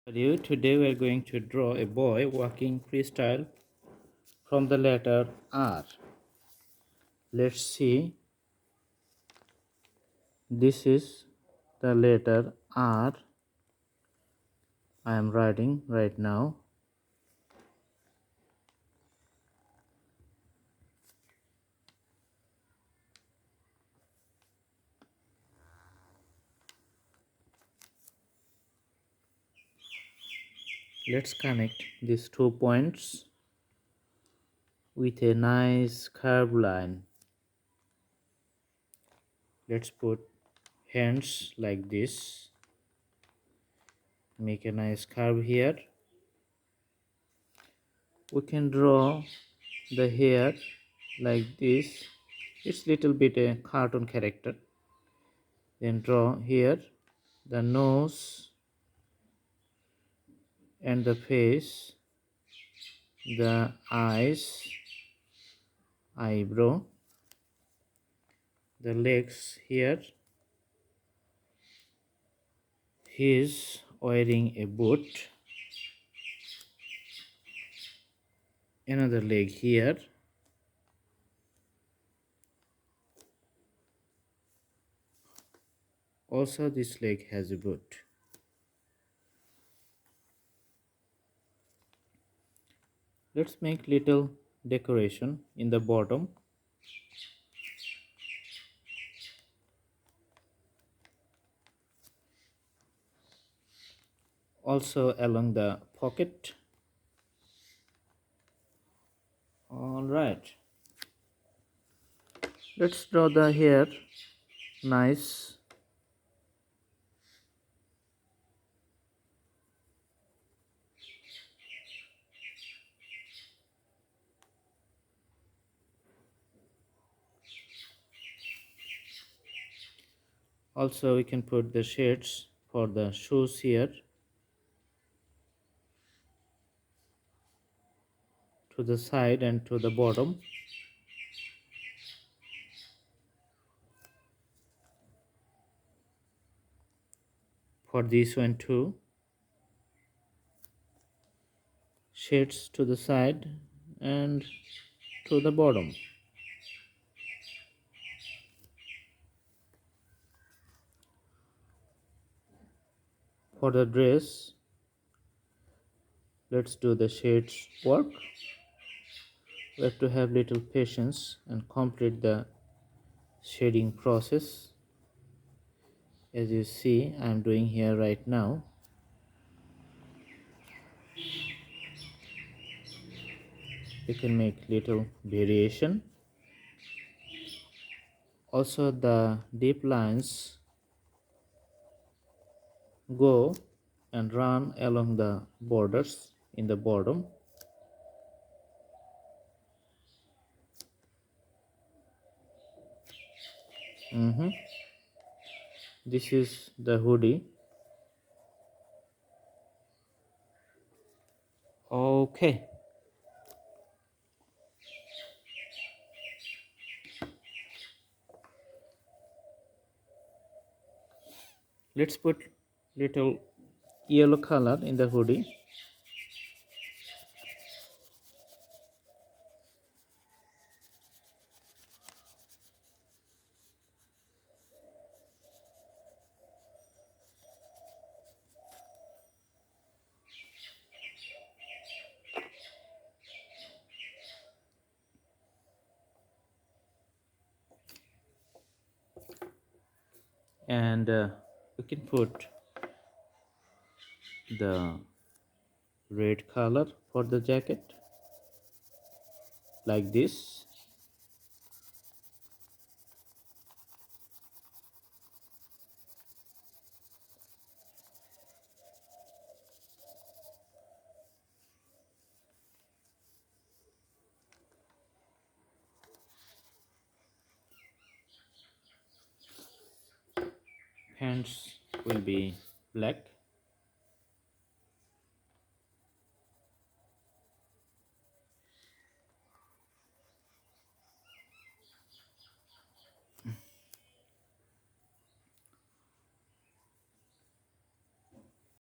Today we are going to draw a boy walking freestyle from the letter R. Let's see. This is the letter R I am writing right now. Let's connect these 2 points with a nice curved line. Let's put hands like this. Make a nice curve here. We can draw the hair like this. It's little bit a cartoon character. Then draw here the nose and the face, the eyes, eyebrow, the legs here. He is wearing a boot. Another leg here. Also this leg has a boot. Let's make little decoration in the bottom. Also along the pocket. All right. Let's draw the hair nice. Also we can put the shades for the shoes here to the side and to the bottom. For this one too, shades to the side and to the bottom. For the dress, let's do the shades work. We have to have little patience and complete the shading process. As you see, I am doing here right now. You can make little variation. Also the deep lines go and run along the borders in the bottom. This is the hoodie. Okay. Let's put little yellow color in the hoodie. And we can put the red color for the jacket like this. Pants will be black.